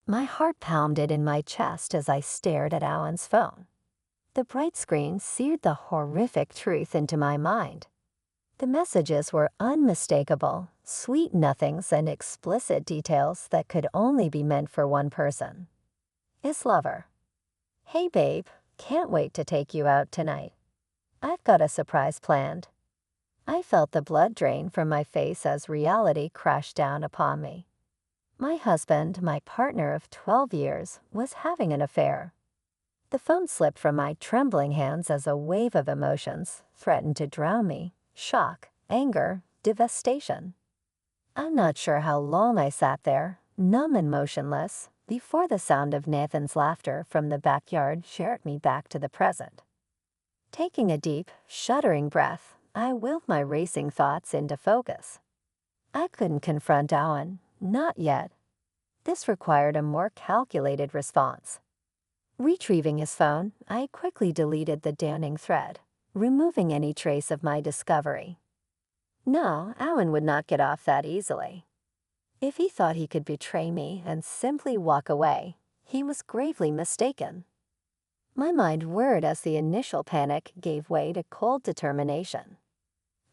My heart pounded in my chest as I stared at Alan's phone. The bright screen seared the horrific truth into my mind. The messages were unmistakable, sweet nothings and explicit details that could only be meant for one person. His lover. "Hey babe, can't wait to take you out tonight. I've got a surprise planned." I felt the blood drain from my face as reality crashed down upon me. My husband, my partner of 12 years, was having an affair. The phone slipped from my trembling hands as a wave of emotions threatened to drown me. Shock, anger, devastation. I'm not sure how long I sat there, numb and motionless, before the sound of Nathan's laughter from the backyard jerked me back to the present. Taking a deep, shuddering breath, I willed my racing thoughts into focus. I couldn't confront Owen, not yet. This required a more calculated response. Retrieving his phone, I quickly deleted the damning thread, removing any trace of my discovery. No, Owen would not get off that easily. If he thought he could betray me and simply walk away, he was gravely mistaken. My mind whirred as the initial panic gave way to cold determination.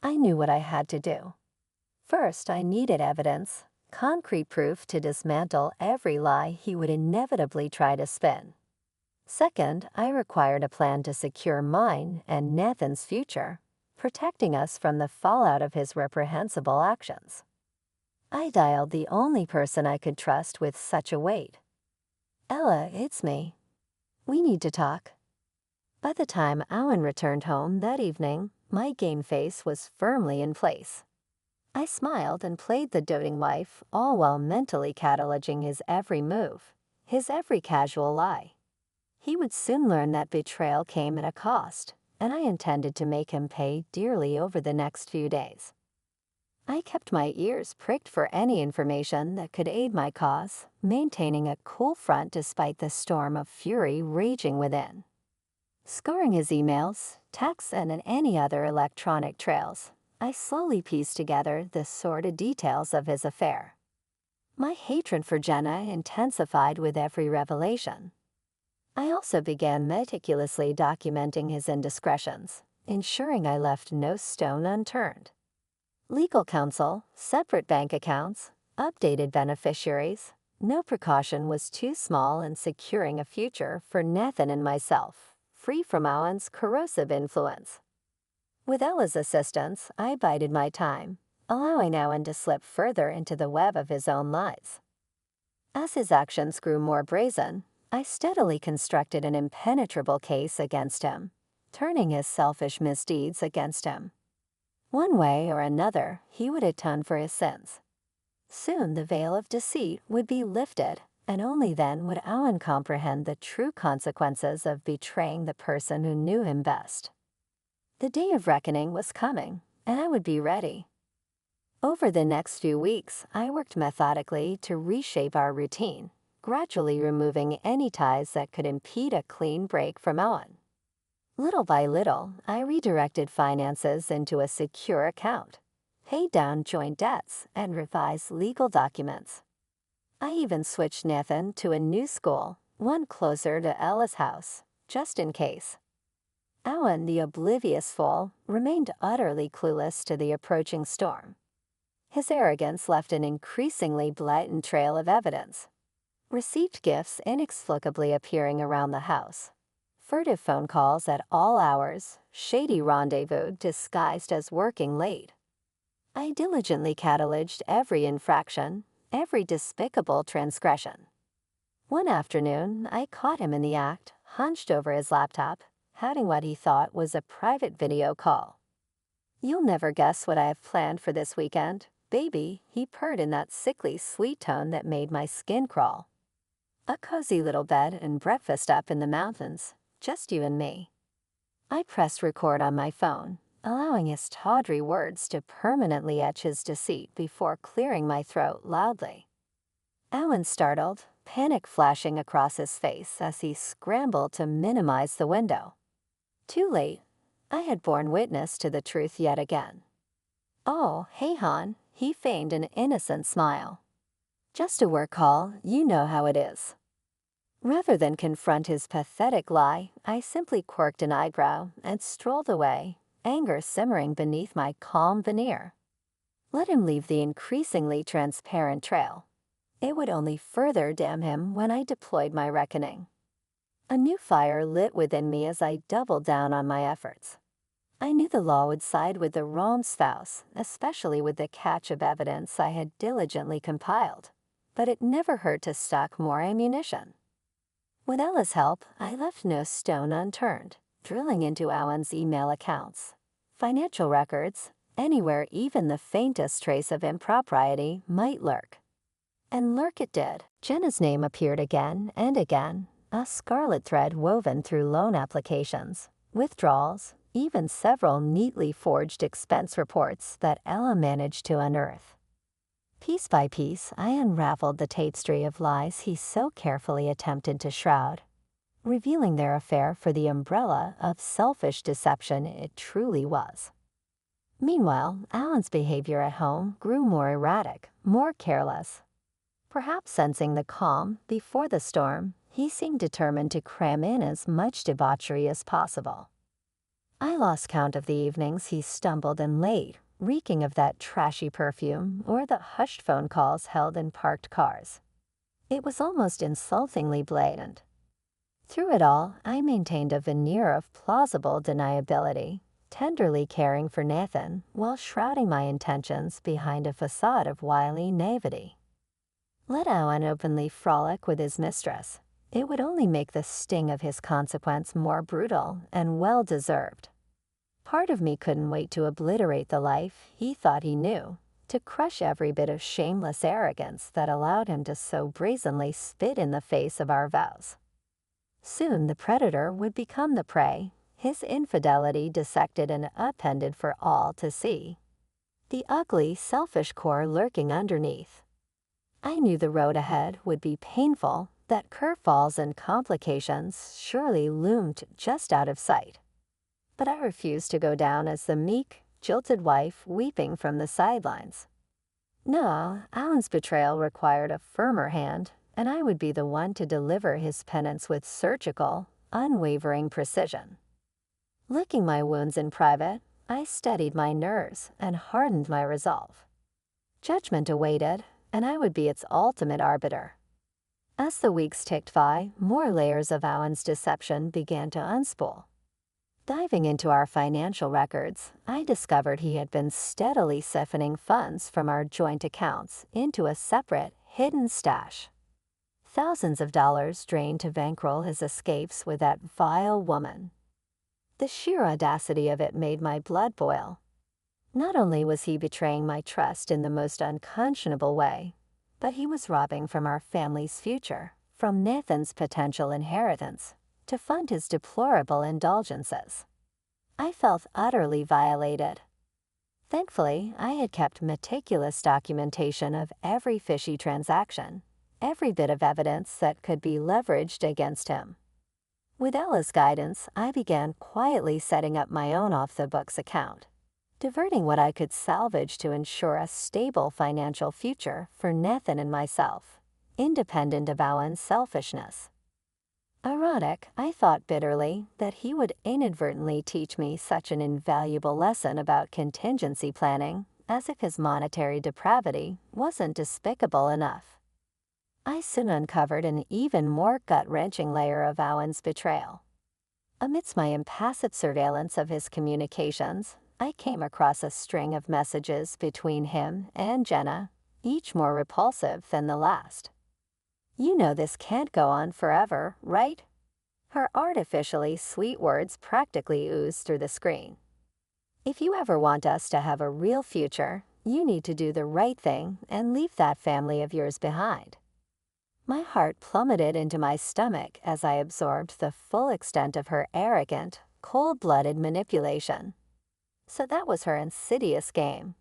I knew what I had to do. First, I needed evidence, concrete proof to dismantle every lie he would inevitably try to spin. Second, I required a plan to secure mine and Nathan's future, protecting us from the fallout of his reprehensible actions. I dialed the only person I could trust with such a weight. "Ella, it's me. We need to talk." By the time Owen returned home that evening, my game face was firmly in place. I smiled and played the doting wife, all while mentally cataloging his every move, his every casual lie. He would soon learn that betrayal came at a cost, and I intended to make him pay dearly over the next few days. I kept my ears pricked for any information that could aid my cause, maintaining a cool front despite the storm of fury raging within. Scouring his emails, texts, and any other electronic trails, I slowly pieced together the sordid details of his affair. My hatred for Jenna intensified with every revelation. I also began meticulously documenting his indiscretions, ensuring I left no stone unturned. Legal counsel, separate bank accounts, updated beneficiaries. No precaution was too small in securing a future for Nathan and myself, free from Owen's corrosive influence. With Ella's assistance, I bided my time, allowing Owen to slip further into the web of his own lies. As his actions grew more brazen, I steadily constructed an impenetrable case against him, turning his selfish misdeeds against him. One way or another, he would atone for his sins. Soon the veil of deceit would be lifted, and only then would Owen comprehend the true consequences of betraying the person who knew him best. The day of reckoning was coming, and I would be ready. Over the next few weeks, I worked methodically to reshape our routine, gradually removing any ties that could impede a clean break from Owen. Little by little, I redirected finances into a secure account, paid down joint debts, and revised legal documents. I even switched Nathan to a new school, one closer to Ella's house, just in case. Owen, the oblivious fool, remained utterly clueless to the approaching storm. His arrogance left an increasingly blatant trail of evidence. Received gifts inexplicably appearing around the house. Furtive phone calls at all hours, shady rendezvous disguised as working late. I diligently cataloged every infraction, every despicable transgression. One afternoon, I caught him in the act, hunched over his laptop, having what he thought was a private video call. "You'll never guess what I have planned for this weekend, baby," he purred in that sickly sweet tone that made my skin crawl. "A cozy little bed and breakfast up in the mountains. Just you and me." I pressed record on my phone, allowing his tawdry words to permanently etch his deceit before clearing my throat loudly. Owen startled, panic flashing across his face as he scrambled to minimize the window. Too late. I had borne witness to the truth yet again. "Oh, hey hon," he feigned an innocent smile. Just a work call, you know how it is. Rather than confront his pathetic lie, I simply quirked an eyebrow and strolled away, anger simmering beneath my calm veneer. Let him leave the increasingly transparent trail. It would only further damn him when I deployed my reckoning. A new fire lit within me as I doubled down on my efforts. I knew the law would side with the wrong spouse, especially with the catch of evidence I had diligently compiled, but it never hurt to stock more ammunition. With Ella's help, I left no stone unturned, drilling into Alan's email accounts, financial records, anywhere even the faintest trace of impropriety might lurk. And lurk it did. Jenna's name appeared again and again, a scarlet thread woven through loan applications, withdrawals, even several neatly forged expense reports that Ella managed to unearth. Piece by piece, I unraveled the tapestry of lies he so carefully attempted to shroud, revealing their affair for the umbrella of selfish deception it truly was. Meanwhile, Alan's behavior at home grew more erratic, more careless. Perhaps sensing the calm before the storm, he seemed determined to cram in as much debauchery as possible. I lost count of the evenings he stumbled in late, reeking of that trashy perfume or the hushed phone calls held in parked cars. It was almost insultingly blatant. Through it all, I maintained a veneer of plausible deniability, tenderly caring for Nathan while shrouding my intentions behind a facade of wily naivety. Let Alan openly frolic with his mistress. It would only make the sting of his consequence more brutal and well-deserved. Part of me couldn't wait to obliterate the life he thought he knew, to crush every bit of shameless arrogance that allowed him to so brazenly spit in the face of our vows. Soon the predator would become the prey, his infidelity dissected and appended for all to see. The ugly, selfish core lurking underneath. I knew the road ahead would be painful, that curveballs and complications surely loomed just out of sight. But I refused to go down as the meek, jilted wife weeping from the sidelines. No, Alan's betrayal required a firmer hand, and I would be the one to deliver his penance with surgical, unwavering precision. Licking my wounds in private, I steadied my nerves and hardened my resolve. Judgment awaited, and I would be its ultimate arbiter. As the weeks ticked by, more layers of Alan's deception began to unspool. Diving into our financial records, I discovered he had been steadily siphoning funds from our joint accounts into a separate, hidden stash. Thousands of dollars drained to bankroll his escapes with that vile woman. The sheer audacity of it made my blood boil. Not only was he betraying my trust in the most unconscionable way, but he was robbing from our family's future, from Nathan's potential inheritance, to fund his deplorable indulgences. I felt utterly violated. Thankfully, I had kept meticulous documentation of every fishy transaction, every bit of evidence that could be leveraged against him. With Ella's guidance, I began quietly setting up my own off-the-books account, diverting what I could salvage to ensure a stable financial future for Nathan and myself, independent of Alan's selfishness. Ironic, I thought bitterly, that he would inadvertently teach me such an invaluable lesson about contingency planning, as if his monetary depravity wasn't despicable enough. I soon uncovered an even more gut-wrenching layer of Alan's betrayal. Amidst my impassive surveillance of his communications, I came across a string of messages between him and Jenna, each more repulsive than the last. "You know this can't go on forever, right?" Her artificially sweet words practically oozed through the screen. "If you ever want us to have a real future, you need to do the right thing and leave that family of yours behind." My heart plummeted into my stomach as I absorbed the full extent of her arrogant, cold-blooded manipulation. So that was her insidious game.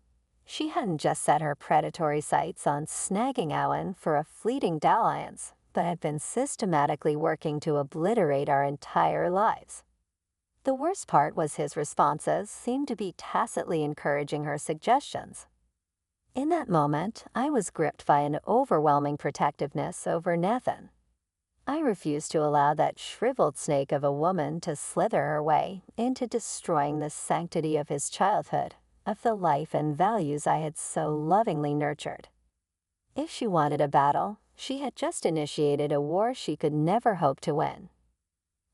She hadn't just set her predatory sights on snagging Alan for a fleeting dalliance, but had been systematically working to obliterate our entire lives. The worst part was his responses seemed to be tacitly encouraging her suggestions. In that moment, I was gripped by an overwhelming protectiveness over Nathan. I refused to allow that shriveled snake of a woman to slither her way into destroying the sanctity of his childhood, of the life and values I had so lovingly nurtured. If she wanted a battle, she had just initiated a war she could never hope to win.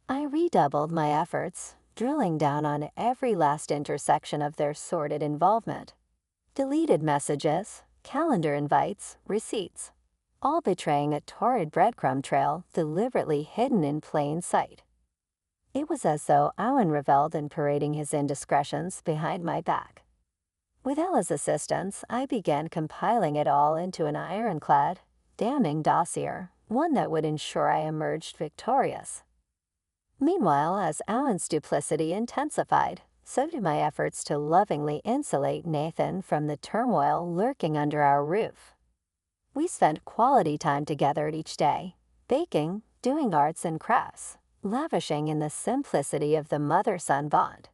I redoubled my efforts, drilling down on every last intersection of their sordid involvement. Deleted messages, calendar invites, receipts, all betraying a torrid breadcrumb trail deliberately hidden in plain sight. It was as though Owen reveled in parading his indiscretions behind my back. With Ella's assistance, I began compiling it all into an ironclad, damning dossier, one that would ensure I emerged victorious. Meanwhile, as Owen's duplicity intensified, so did my efforts to lovingly insulate Nathan from the turmoil lurking under our roof. We spent quality time together each day, baking, doing arts and crafts, lavishing in the simplicity of the mother-son bond.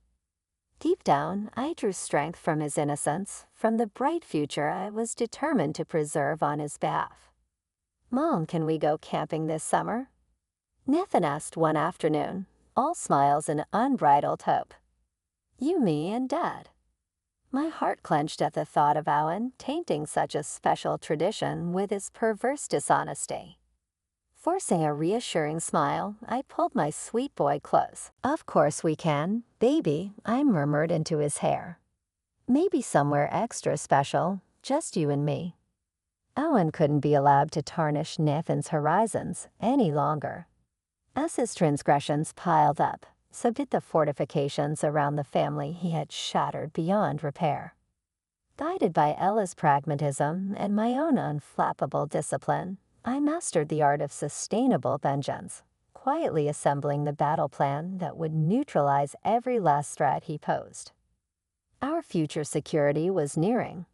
Deep down, I drew strength from his innocence, from the bright future I was determined to preserve on his behalf. "Mom, can we go camping this summer?" Nathan asked one afternoon, all smiles and unbridled hope. "You, me, and Dad." My heart clenched at the thought of Owen tainting such a special tradition with his perverse dishonesty. Forcing a reassuring smile, I pulled my sweet boy close. "Of course we can, baby," I murmured into his hair. "Maybe somewhere extra special, just you and me." Owen couldn't be allowed to tarnish Nathan's horizons any longer. As his transgressions piled up, so did the fortifications around the family he had shattered beyond repair. Guided by Ella's pragmatism and my own unflappable discipline, I mastered the art of sustainable vengeance, quietly assembling the battle plan that would neutralize every last threat he posed. Our future security was nearing.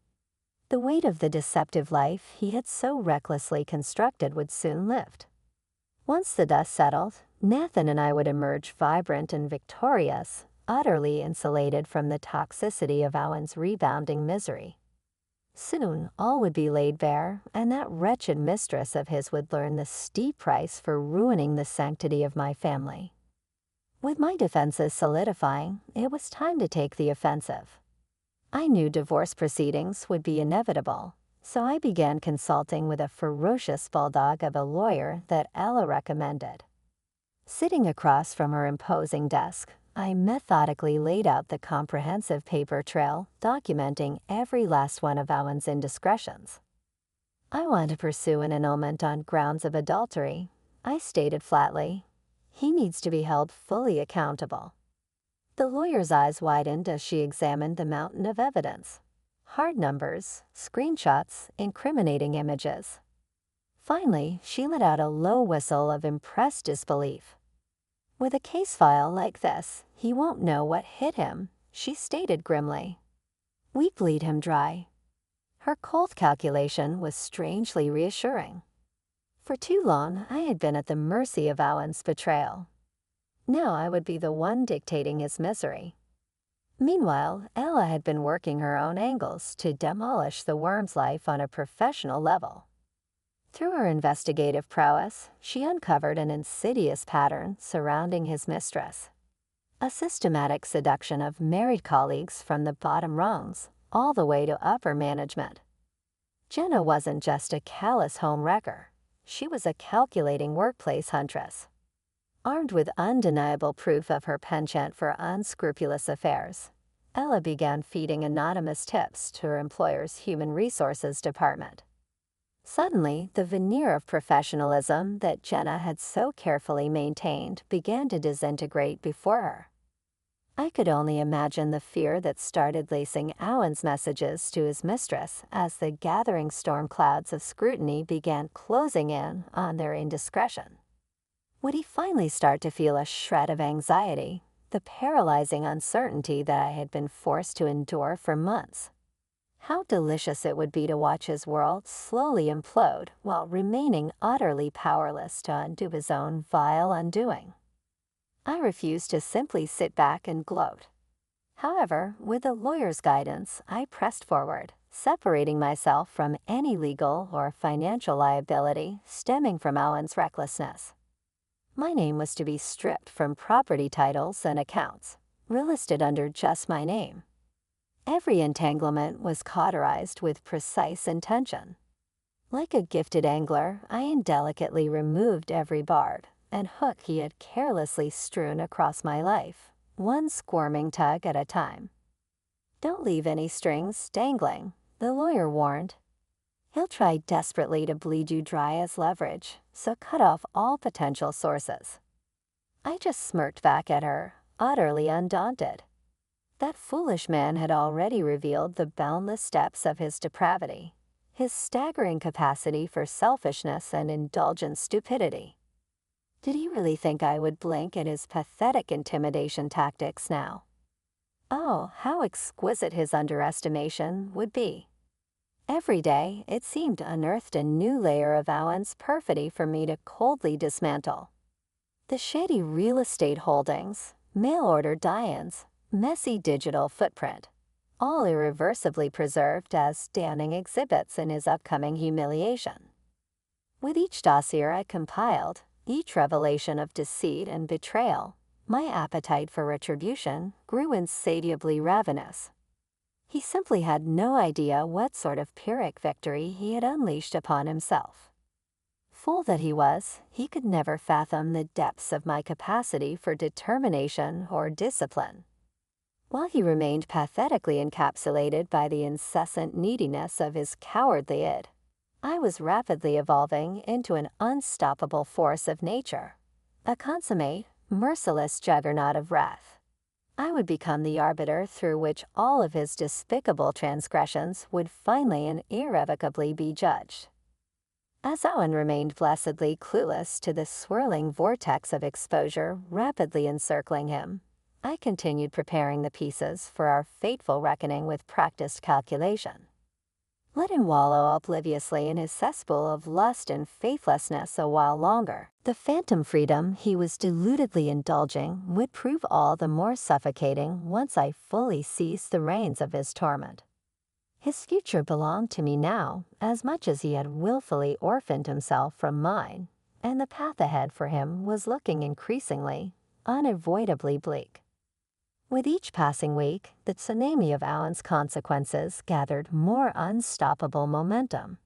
The weight of the deceptive life he had so recklessly constructed would soon lift. Once the dust settled, Nathan and I would emerge vibrant and victorious, utterly insulated from the toxicity of Owen's rebounding misery. Soon, all would be laid bare, and that wretched mistress of his would learn the steep price for ruining the sanctity of my family. With my defenses solidifying, it was time to take the offensive. I knew divorce proceedings would be inevitable, so I began consulting with a ferocious bulldog of a lawyer that Ella recommended. Sitting across from her imposing desk, I methodically laid out the comprehensive paper trail documenting every last one of Owen's indiscretions. "I want to pursue an annulment on grounds of adultery," I stated flatly. "He needs to be held fully accountable." The lawyer's eyes widened as she examined the mountain of evidence. Hard numbers, screenshots, incriminating images. Finally, she let out a low whistle of impressed disbelief. "With a case file like this, he won't know what hit him," she stated grimly. "We bleed him dry." Her cold calculation was strangely reassuring. For too long, I had been at the mercy of Owen's betrayal. Now I would be the one dictating his misery. Meanwhile, Ella had been working her own angles to demolish the worm's life on a professional level. Through her investigative prowess, she uncovered an insidious pattern surrounding his mistress. A systematic seduction of married colleagues from the bottom rungs, all the way to upper management. Jenna wasn't just a callous home wrecker. She was a calculating workplace huntress. Armed with undeniable proof of her penchant for unscrupulous affairs, Ella began feeding anonymous tips to her employer's human resources department. Suddenly, the veneer of professionalism that Jenna had so carefully maintained began to disintegrate before her. I could only imagine the fear that started lacing Owen's messages to his mistress as the gathering storm clouds of scrutiny began closing in on their indiscretion. Would he finally start to feel a shred of anxiety, the paralyzing uncertainty that I had been forced to endure for months? How delicious it would be to watch his world slowly implode while remaining utterly powerless to undo his own vile undoing. I refused to simply sit back and gloat. However, with the lawyer's guidance, I pressed forward, separating myself from any legal or financial liability stemming from Owen's recklessness. My name was to be stripped from property titles and accounts, relisted under just my name. Every entanglement was cauterized with precise intention. Like a gifted angler, I indelicately removed every barb and hook he had carelessly strewn across my life, one squirming tug at a time. "Don't leave any strings dangling," the lawyer warned. "He'll try desperately to bleed you dry as leverage, so cut off all potential sources." I just smirked back at her, utterly undaunted. That foolish man had already revealed the boundless depths of his depravity, his staggering capacity for selfishness and indulgent stupidity. Did he really think I would blink at his pathetic intimidation tactics now? Oh, how exquisite his underestimation would be. Every day, it seemed unearthed a new layer of Owen's perfidy for me to coldly dismantle. The shady real estate holdings, mail-order die-ins, messy digital footprint, all irreversibly preserved as damning exhibits in his upcoming humiliation. With each dossier I compiled, each revelation of deceit and betrayal, my appetite for retribution grew insatiably ravenous. He simply had no idea what sort of Pyrrhic victory he had unleashed upon himself. Fool that he was, he could never fathom the depths of my capacity for determination or discipline. While he remained pathetically encapsulated by the incessant neediness of his cowardly id, I was rapidly evolving into an unstoppable force of nature, a consummate, merciless juggernaut of wrath. I would become the arbiter through which all of his despicable transgressions would finally and irrevocably be judged. As Owen remained blessedly clueless to the swirling vortex of exposure rapidly encircling him, I continued preparing the pieces for our fateful reckoning with practiced calculation. Let him wallow obliviously in his cesspool of lust and faithlessness a while longer. The phantom freedom he was deludedly indulging would prove all the more suffocating once I fully seized the reins of his torment. His future belonged to me now as much as he had willfully orphaned himself from mine, and the path ahead for him was looking increasingly, unavoidably bleak. With each passing week, the tsunami of Owen's consequences gathered more unstoppable momentum.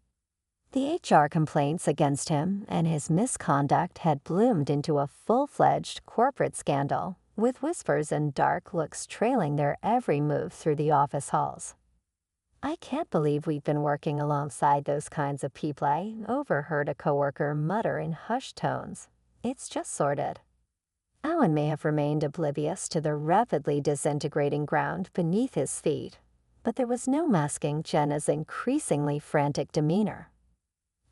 The HR complaints against him and his misconduct had bloomed into a full-fledged corporate scandal, with whispers and dark looks trailing their every move through the office halls. "I can't believe we've been working alongside those kinds of people," I overheard a coworker mutter in hushed tones. "It's just sordid." Owen may have remained oblivious to the rapidly disintegrating ground beneath his feet, but there was no masking Jenna's increasingly frantic demeanor.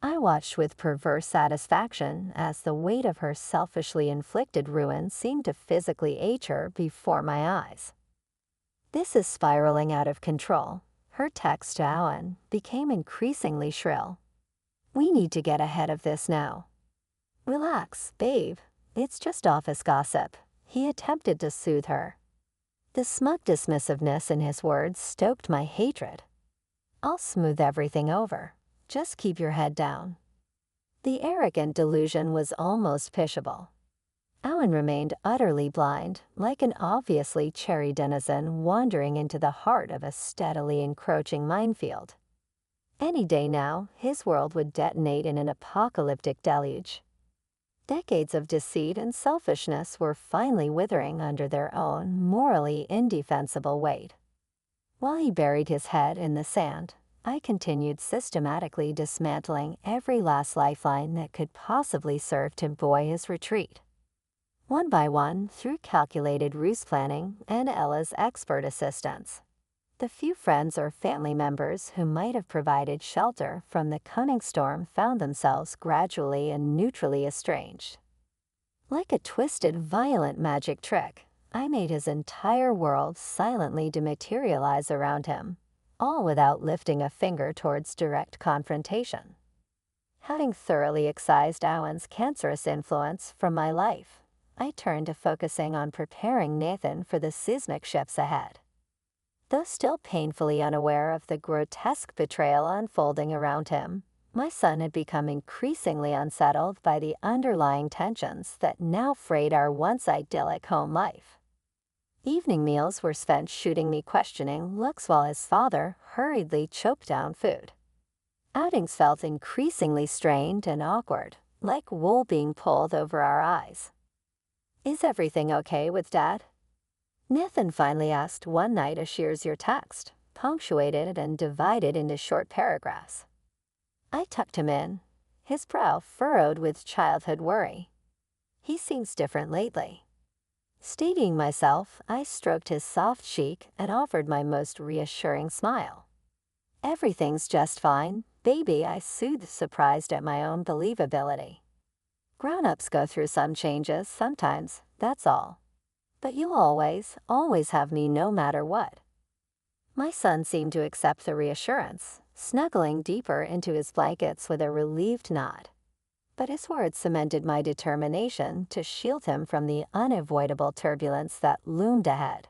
I watched with perverse satisfaction as the weight of her selfishly inflicted ruin seemed to physically age her before my eyes. "This is spiraling out of control." Her text to Owen became increasingly shrill. "We need to get ahead of this now." "Relax, babe. It's just office gossip," he attempted to soothe her. The smug dismissiveness in his words stoked my hatred. "I'll smooth everything over. Just keep your head down." The arrogant delusion was almost pitiable. Owen remained utterly blind, like an obviously cherry denizen wandering into the heart of a steadily encroaching minefield. Any day now, his world would detonate in an apocalyptic deluge. Decades of deceit and selfishness were finally withering under their own morally indefensible weight. While he buried his head in the sand, I continued systematically dismantling every last lifeline that could possibly serve to buoy his retreat. One by one, through calculated ruse planning and Ella's expert assistance, the few friends or family members who might have provided shelter from the coming storm found themselves gradually and neutrally estranged. Like a twisted, violent magic trick, I made his entire world silently dematerialize around him, all without lifting a finger towards direct confrontation. Having thoroughly excised Owen's cancerous influence from my life, I turned to focusing on preparing Nathan for the seismic shifts ahead. Though still painfully unaware of the grotesque betrayal unfolding around him, my son had become increasingly unsettled by the underlying tensions that now frayed our once idyllic home life. Evening meals were spent shooting me questioning looks while his father hurriedly choked down food. Outings felt increasingly strained and awkward, like wool being pulled over our eyes. "Is everything okay with Dad?" Nathan finally asked one night as shears your text, punctuated and divided into short paragraphs. I tucked him in, his brow furrowed with childhood worry. "He seems different lately." Steadying myself, I stroked his soft cheek and offered my most reassuring smile. "Everything's just fine, baby," I soothed, surprised at my own believability. "Grown-ups go through some changes sometimes, that's all. But you'll always have me no matter what." My son seemed to accept the reassurance, snuggling deeper into his blankets with a relieved nod. But his words cemented my determination to shield him from the unavoidable turbulence that loomed ahead.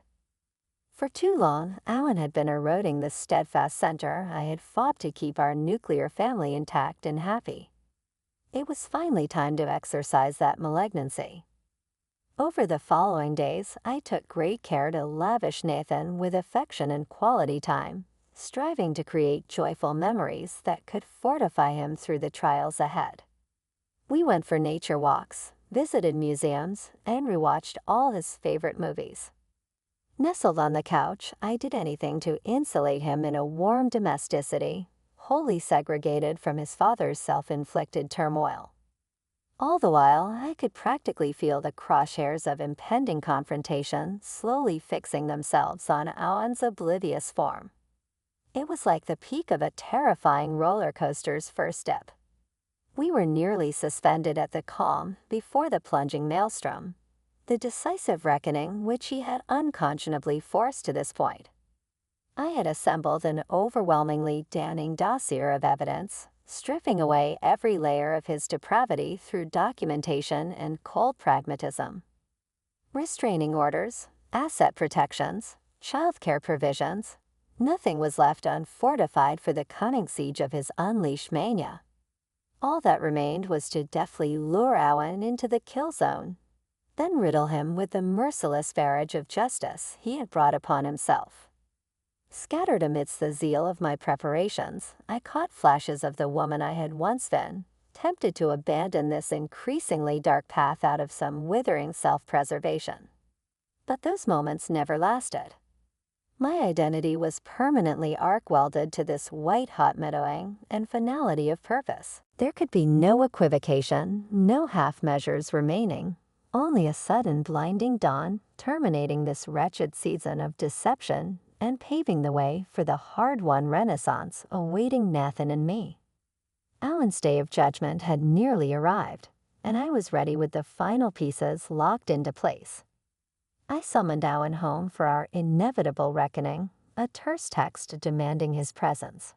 For too long, Alan had been eroding the steadfast center I had fought to keep our nuclear family intact and happy. It was finally time to exercise that malignancy. Over the following days, I took great care to lavish Nathan with affection and quality time, striving to create joyful memories that could fortify him through the trials ahead. We went for nature walks, visited museums, and rewatched all his favorite movies. Nestled on the couch, I did anything to insulate him in a warm domesticity, wholly segregated from his father's self-inflicted turmoil. All the while, I could practically feel the crosshairs of impending confrontation slowly fixing themselves on Alan's oblivious form. It was like the peak of a terrifying roller coaster's first step. We were nearly suspended at the calm before the plunging maelstrom, the decisive reckoning which he had unconscionably forced to this point. I had assembled an overwhelmingly damning dossier of evidence, stripping away every layer of his depravity through documentation and cold pragmatism. Restraining orders, asset protections, childcare provisions, nothing was left unfortified for the cunning siege of his unleashed mania. All that remained was to deftly lure Alan into the kill zone, then riddle him with the merciless barrage of justice he had brought upon himself. Scattered amidst the zeal of my preparations, I caught flashes of the woman I had once been, tempted to abandon this increasingly dark path out of some withering self-preservation. But those moments never lasted. My identity was permanently arc-welded to this white-hot meadowing and finality of purpose. There could be no equivocation, no half-measures remaining, only a sudden blinding dawn terminating this wretched season of deception and paving the way for the hard-won renaissance awaiting Nathan and me. Alan's day of judgment had nearly arrived, and I was ready with the final pieces locked into place. I summoned Alan home for our inevitable reckoning, a terse text demanding his presence.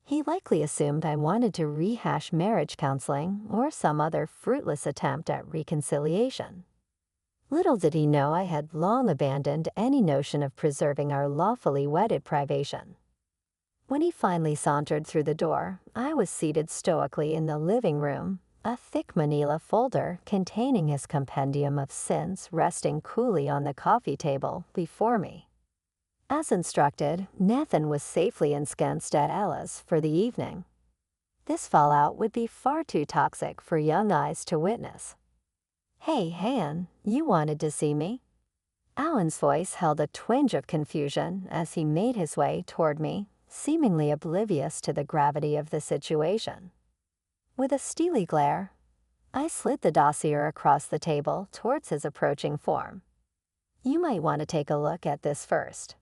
He likely assumed I wanted to rehash marriage counseling or some other fruitless attempt at reconciliation. Little did he know I had long abandoned any notion of preserving our lawfully wedded privation. When he finally sauntered through the door, I was seated stoically in the living room, a thick manila folder containing his compendium of sins resting coolly on the coffee table before me. As instructed, Nathan was safely ensconced at Ella's for the evening. This fallout would be far too toxic for young eyes to witness. "Hey, Han, you wanted to see me?" Alan's voice held a twinge of confusion as he made his way toward me, seemingly oblivious to the gravity of the situation. With a steely glare, I slid the dossier across the table towards his approaching form. "You might want to take a look at this first."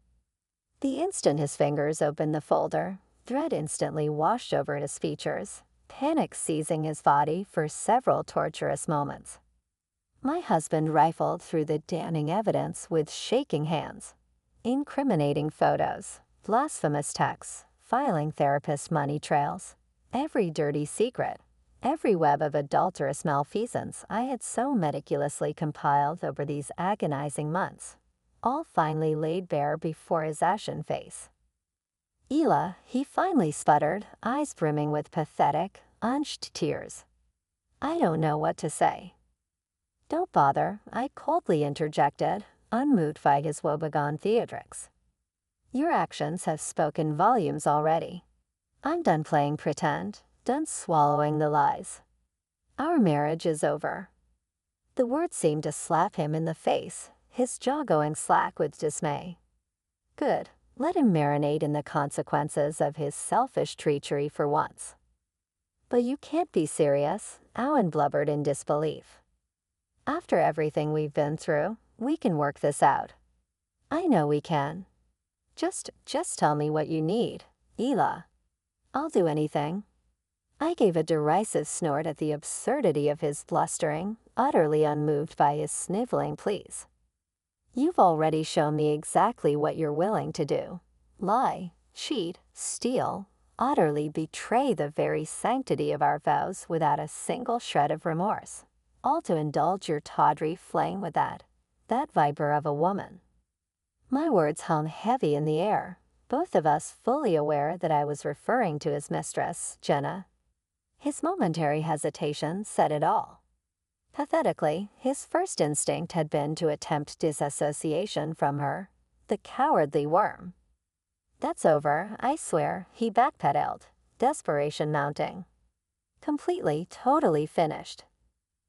The instant his fingers opened the folder, dread instantly washed over his features, panic seizing his body for several torturous moments. My husband rifled through the damning evidence with shaking hands. Incriminating photos, blasphemous texts, filing therapist money trails, every dirty secret, every web of adulterous malfeasance I had so meticulously compiled over these agonizing months, all finally laid bare before his ashen face. "Ela," he finally sputtered, eyes brimming with pathetic, unshed tears. "I don't know what to say." "Don't bother," I coldly interjected, unmoved by his woebegone theatrics. "Your actions have spoken volumes already. I'm done playing pretend, done swallowing the lies. Our marriage is over." The words seemed to slap him in the face, his jaw going slack with dismay. Good, let him marinate in the consequences of his selfish treachery for once. "But you can't be serious," Owen blubbered in disbelief. "After everything we've been through, we can work this out." "I know we can. Just tell me what you need, Ela. I'll do anything." I gave a derisive snort at the absurdity of his blustering, utterly unmoved by his sniveling pleas. "You've already shown me exactly what you're willing to do. Lie, cheat, steal, utterly betray the very sanctity of our vows without a single shred of remorse, all to indulge your tawdry flame with that viper of a woman." My words hung heavy in the air, both of us fully aware that I was referring to his mistress, Jenna. His momentary hesitation said it all. Pathetically, his first instinct had been to attempt disassociation from her, the cowardly worm. "That's over, I swear," he backpedaled, desperation mounting. "Completely, totally finished.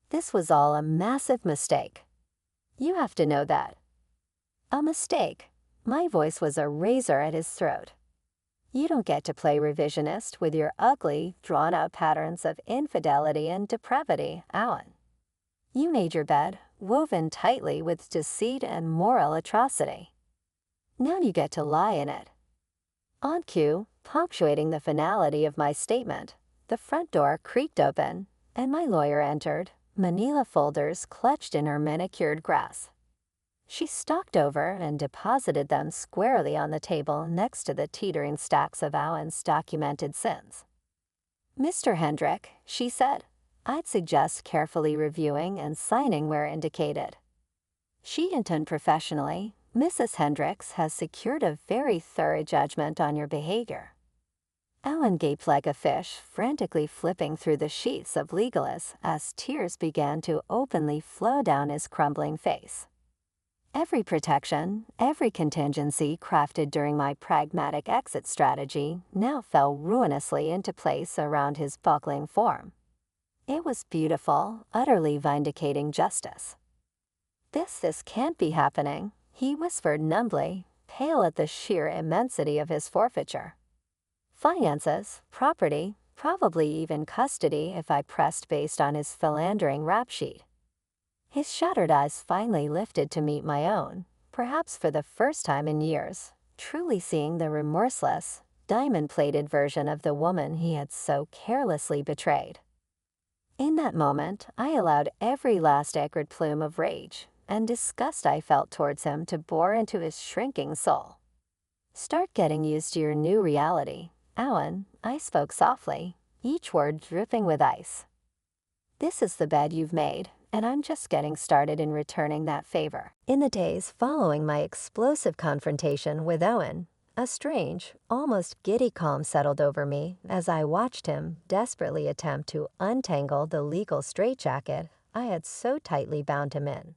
This was all a massive mistake. You have to know that." "A mistake?" My voice was a razor at his throat. "You don't get to play revisionist with your ugly, drawn-out patterns of infidelity and depravity, Owen. You made your bed, woven tightly with deceit and moral atrocity. Now you get to lie in it." On cue, punctuating the finality of my statement, the front door creaked open, and my lawyer entered, manila folders clutched in her manicured grasp. She stalked over and deposited them squarely on the table next to the teetering stacks of Owen's documented sins. "Mr. Hendrick," she said, "I'd suggest carefully reviewing and signing where indicated. She intoned professionally, Mrs. Hendricks has secured a very thorough judgment on your behavior." Owen gaped like a fish, frantically flipping through the sheets of legalese as tears began to openly flow down his crumbling face. Every protection, every contingency crafted during my pragmatic exit strategy now fell ruinously into place around his buckling form. It was beautiful, utterly vindicating justice. This can't be happening," he whispered numbly, pale at the sheer immensity of his forfeiture. "Finances, property, probably even custody if I pressed based on his philandering rap sheet." His shattered eyes finally lifted to meet my own, perhaps for the first time in years, truly seeing the remorseless, diamond-plated version of the woman he had so carelessly betrayed. In that moment, I allowed every last acrid plume of rage and disgust I felt towards him to bore into his shrinking soul. "Start getting used to your new reality, Owen," I spoke softly, each word dripping with ice. "This is the bed you've made, and I'm just getting started in returning that favor." In the days following my explosive confrontation with Owen, a strange, almost giddy calm settled over me as I watched him desperately attempt to untangle the legal straitjacket I had so tightly bound him in.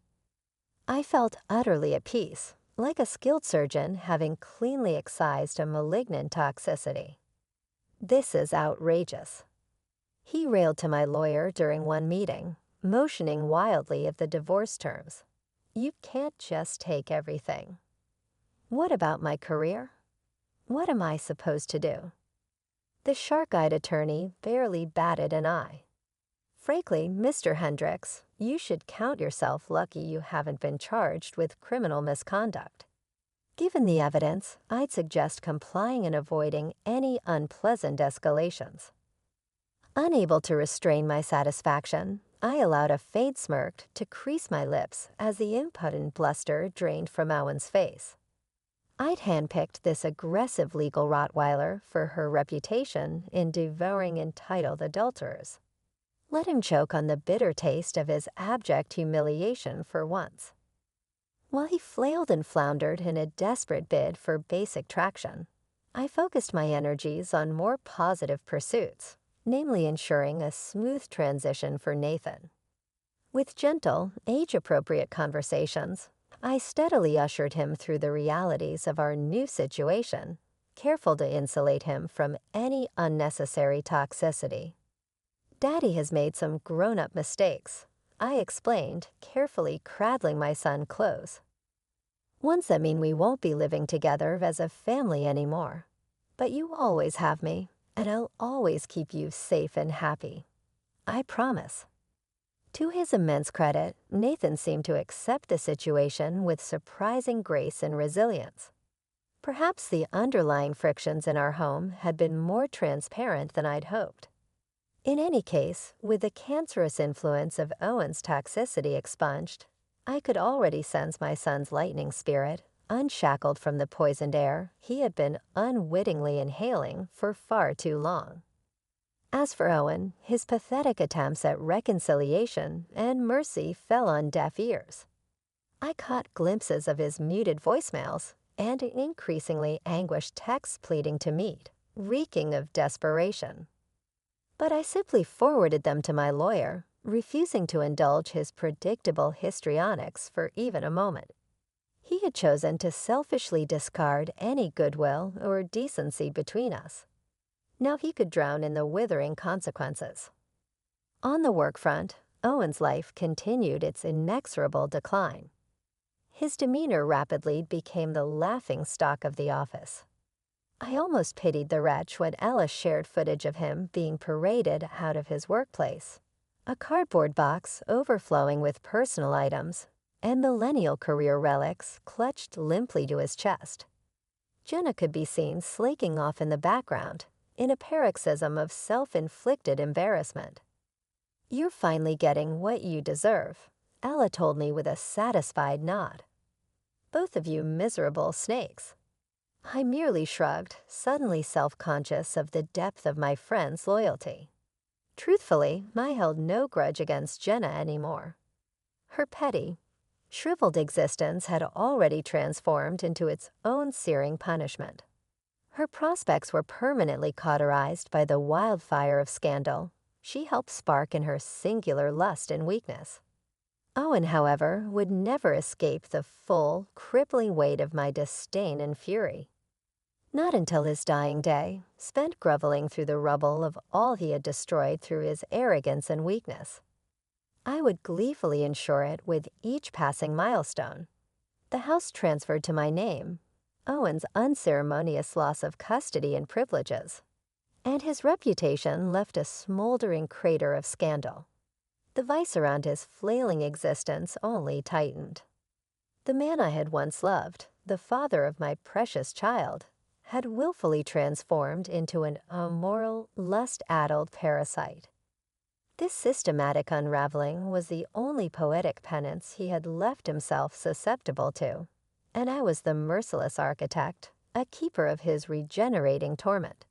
I felt utterly at peace, like a skilled surgeon having cleanly excised a malignant toxicity. "This is outrageous," he railed to my lawyer during one meeting, motioning wildly at the divorce terms. "You can't just take everything. What about my career? What am I supposed to do?" The shark-eyed attorney barely batted an eye. "Frankly, Mr. Hendricks, you should count yourself lucky you haven't been charged with criminal misconduct. Given the evidence, I'd suggest complying and avoiding any unpleasant escalations." Unable to restrain my satisfaction, I allowed a faint smirk to crease my lips as the impotent bluster drained from Owen's face. I'd handpicked this aggressive legal Rottweiler for her reputation in devouring entitled adulterers. Let him choke on the bitter taste of his abject humiliation for once. While he flailed and floundered in a desperate bid for basic traction, I focused my energies on more positive pursuits, namely ensuring a smooth transition for Nathan. With gentle, age-appropriate conversations, I steadily ushered him through the realities of our new situation, careful to insulate him from any unnecessary toxicity. "Daddy has made some grown-up mistakes," I explained, carefully cradling my son close. "Ones that mean we won't be living together as a family anymore. But you always have me, and I'll always keep you safe and happy. I promise." To his immense credit, Nathan seemed to accept the situation with surprising grace and resilience. Perhaps the underlying frictions in our home had been more transparent than I'd hoped. In any case, with the cancerous influence of Owen's toxicity expunged, I could already sense my son's lightning spirit, unshackled from the poisoned air he had been unwittingly inhaling for far too long. As for Owen, his pathetic attempts at reconciliation and mercy fell on deaf ears. I caught glimpses of his muted voicemails and increasingly anguished texts pleading to meet, reeking of desperation. But I simply forwarded them to my lawyer, refusing to indulge his predictable histrionics for even a moment. He had chosen to selfishly discard any goodwill or decency between us. Now he could drown in the withering consequences. On the work front, Owen's life continued its inexorable decline. His demeanor rapidly became the laughingstock of the office. I almost pitied the wretch when Ella shared footage of him being paraded out of his workplace, a cardboard box overflowing with personal items and millennial career relics clutched limply to his chest. Jenna could be seen slaking off in the background, in a paroxysm of self-inflicted embarrassment. "You're finally getting what you deserve," Ella told me with a satisfied nod. "Both of you miserable snakes." I merely shrugged, suddenly self-conscious of the depth of my friend's loyalty. Truthfully, I held no grudge against Jenna anymore. Her petty, shriveled existence had already transformed into its own searing punishment. Her prospects were permanently cauterized by the wildfire of scandal she helped spark in her singular lust and weakness. Owen, however, would never escape the full, crippling weight of my disdain and fury. Not until his dying day, spent groveling through the rubble of all he had destroyed through his arrogance and weakness. I would gleefully ensure it with each passing milestone. The house transferred to my name, Owen's unceremonious loss of custody and privileges, and his reputation left a smoldering crater of scandal. The vice around his flailing existence only tightened. The man I had once loved, the father of my precious child, had willfully transformed into an immoral, lust-addled parasite. This systematic unraveling was the only poetic penance he had left himself susceptible to, and I was the merciless architect, a keeper of his regenerating torment.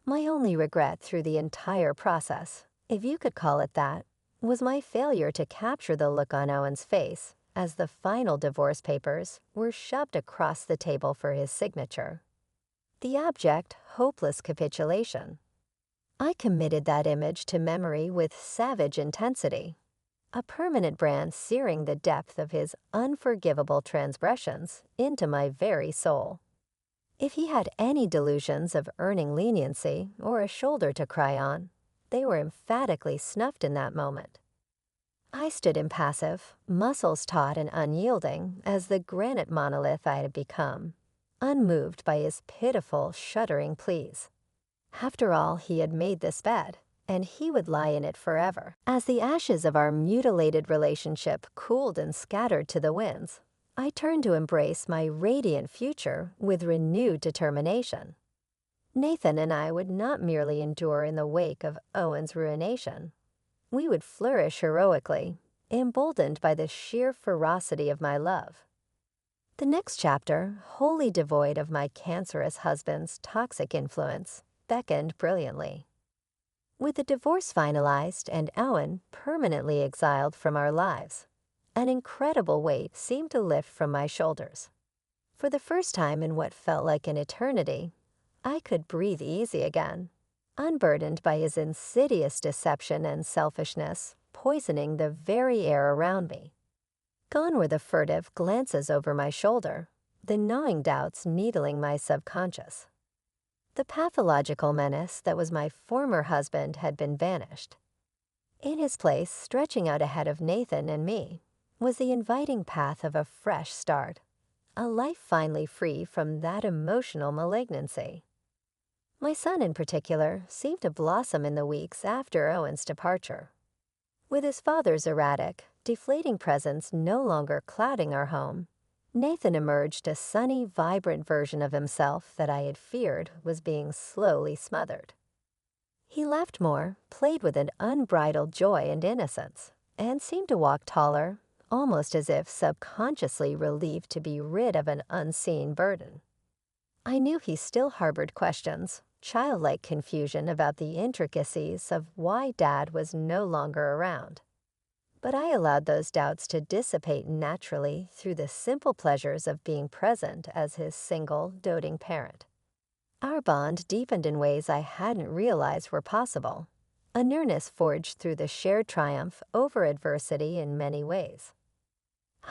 My only regret through the entire process, if you could call it that, was my failure to capture the look on Owen's face as the final divorce papers were shoved across the table for his signature. The abject, hopeless capitulation. I committed that image to memory with savage intensity, a permanent brand searing the depth of his unforgivable transgressions into my very soul. If he had any delusions of earning leniency or a shoulder to cry on, they were emphatically snuffed in that moment. I stood impassive, muscles taut and unyielding as the granite monolith I had become, unmoved by his pitiful, shuddering pleas. After all, he had made this bed, and he would lie in it forever. As the ashes of our mutilated relationship cooled and scattered to the winds, I turned to embrace my radiant future with renewed determination. Nathan and I would not merely endure in the wake of Owen's ruination. We would flourish heroically, emboldened by the sheer ferocity of my love. The next chapter, wholly devoid of my cancerous husband's toxic influence, beckoned brilliantly. With the divorce finalized and Owen permanently exiled from our lives, An incredible weight seemed to lift from my shoulders. For the first time in what felt like an eternity, I could breathe easy again, unburdened by his insidious deception and selfishness, poisoning the very air around me. Gone were the furtive glances over my shoulder, the gnawing doubts needling my subconscious. The pathological menace that was my former husband had been vanished. In his place, stretching out ahead of Nathan and me, was the inviting path of a fresh start, a life finally free from that emotional malignancy. My son, in particular, seemed to blossom in the weeks after Owen's departure. With his father's erratic, deflating presence no longer clouding our home, Nathan emerged a sunny, vibrant version of himself that I had feared was being slowly smothered. He laughed more, played with an unbridled joy and innocence, and seemed to walk taller, almost as if subconsciously relieved to be rid of an unseen burden. I knew he still harbored questions, childlike confusion about the intricacies of why Dad was no longer around. But I allowed those doubts to dissipate naturally through the simple pleasures of being present as his single, doting parent. Our bond deepened in ways I hadn't realized were possible, a nearness forged through the shared triumph over adversity in many ways.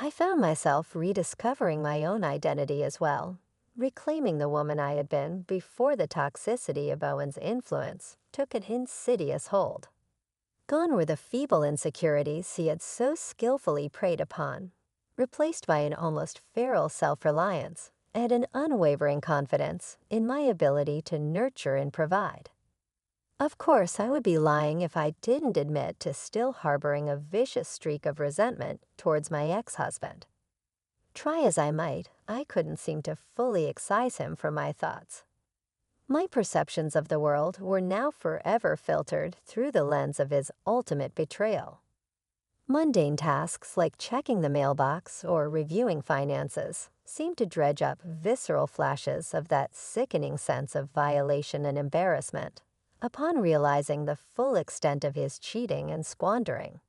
I found myself rediscovering my own identity as well, reclaiming the woman I had been before the toxicity of Owen's influence took an insidious hold. Gone were the feeble insecurities he had so skillfully preyed upon, replaced by an almost feral self-reliance and an unwavering confidence in my ability to nurture and provide. Of course, I would be lying if I didn't admit to still harboring a vicious streak of resentment towards my ex-husband. Try as I might, I couldn't seem to fully excise him from my thoughts. My perceptions of the world were now forever filtered through the lens of his ultimate betrayal. Mundane tasks like checking the mailbox or reviewing finances seemed to dredge up visceral flashes of that sickening sense of violation and embarrassment upon realizing the full extent of his cheating and squandering.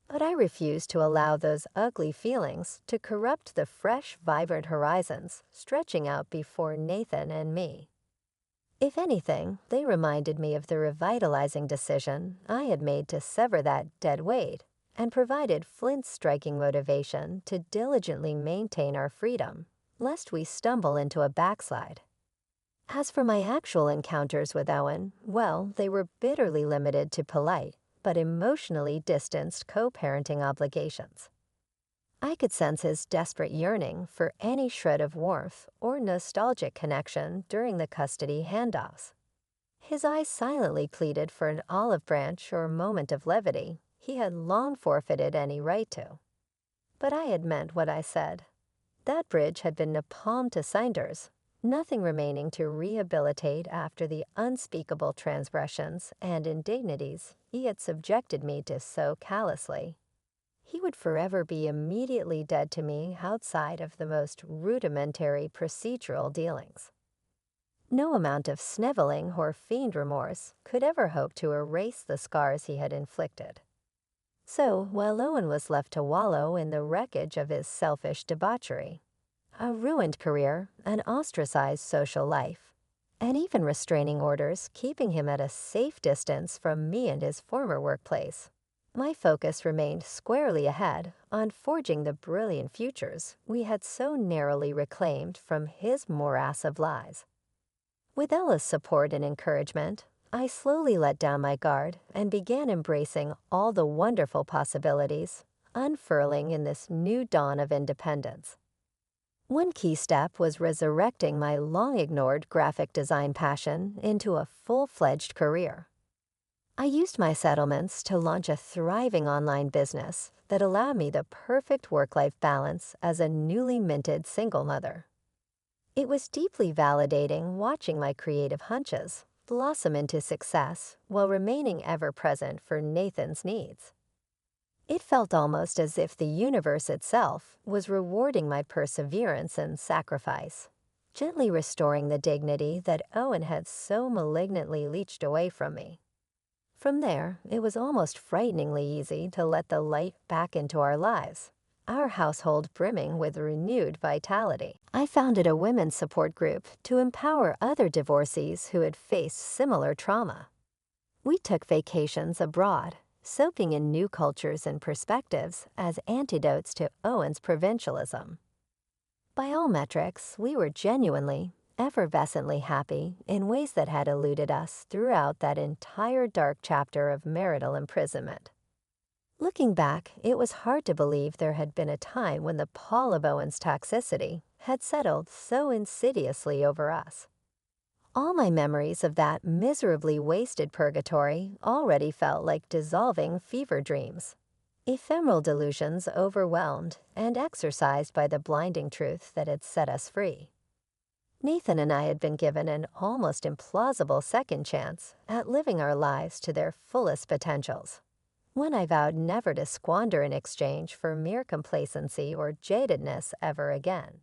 But I refused to allow those ugly feelings to corrupt the fresh, vibrant horizons stretching out before Nathan and me. If anything, they reminded me of the revitalizing decision I had made to sever that dead weight and provided Flint's striking motivation to diligently maintain our freedom, lest we stumble into a backslide. As for my actual encounters with Owen, well, they were bitterly limited to polite, but emotionally distanced co-parenting obligations. I could sense his desperate yearning for any shred of warmth or nostalgic connection during the custody handoffs. His eyes silently pleaded for an olive branch or moment of levity he had long forfeited any right to. But I had meant what I said. That bridge had been napalmed to cinders, nothing remaining to rehabilitate after the unspeakable transgressions and indignities he had subjected me to so callously. He would forever be immediately dead to me outside of the most rudimentary procedural dealings. No amount of sniveling or fiend remorse could ever hope to erase the scars he had inflicted. So, while Owen was left to wallow in the wreckage of his selfish debauchery, a ruined career, an ostracized social life, and even restraining orders keeping him at a safe distance from me and his former workplace, my focus remained squarely ahead on forging the brilliant futures we had so narrowly reclaimed from his morass of lies. With Ella's support and encouragement, I slowly let down my guard and began embracing all the wonderful possibilities unfurling in this new dawn of independence. One key step was resurrecting my long-ignored graphic design passion into a full-fledged career. I used my settlements to launch a thriving online business that allowed me the perfect work-life balance as a newly minted single mother. It was deeply validating watching my creative hunches blossom into success while remaining ever-present for Nathan's needs. It felt almost as if the universe itself was rewarding my perseverance and sacrifice, gently restoring the dignity that Owen had so malignantly leached away from me. From there, it was almost frighteningly easy to let the light back into our lives, our household brimming with renewed vitality. I founded a women's support group to empower other divorcees who had faced similar trauma. We took vacations abroad, soaking in new cultures and perspectives as antidotes to Owen's provincialism. By all metrics, we were genuinely, effervescently happy in ways that had eluded us throughout that entire dark chapter of marital imprisonment. Looking back, it was hard to believe there had been a time when the pall of Owen's toxicity had settled so insidiously over us. All my memories of that miserably wasted purgatory already felt like dissolving fever dreams. Ephemeral delusions overwhelmed and exorcised by the blinding truth that had set us free. Nathan and I had been given an almost implausible second chance at living our lives to their fullest potentials, one I vowed never to squander in exchange for mere complacency or jadedness ever again.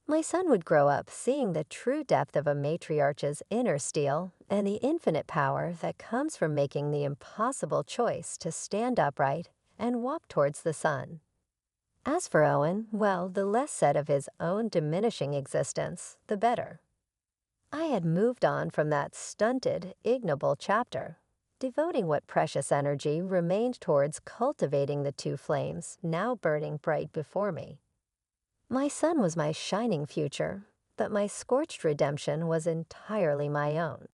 My son would grow up seeing the true depth of a matriarch's inner steel and the infinite power that comes from making the impossible choice to stand upright and walk towards the sun. As for Owen, well, the less said of his own diminishing existence, the better. I had moved on from that stunted, ignoble chapter, devoting what precious energy remained towards cultivating the two flames now burning bright before me. My son was my shining future, but my scorched redemption was entirely my own.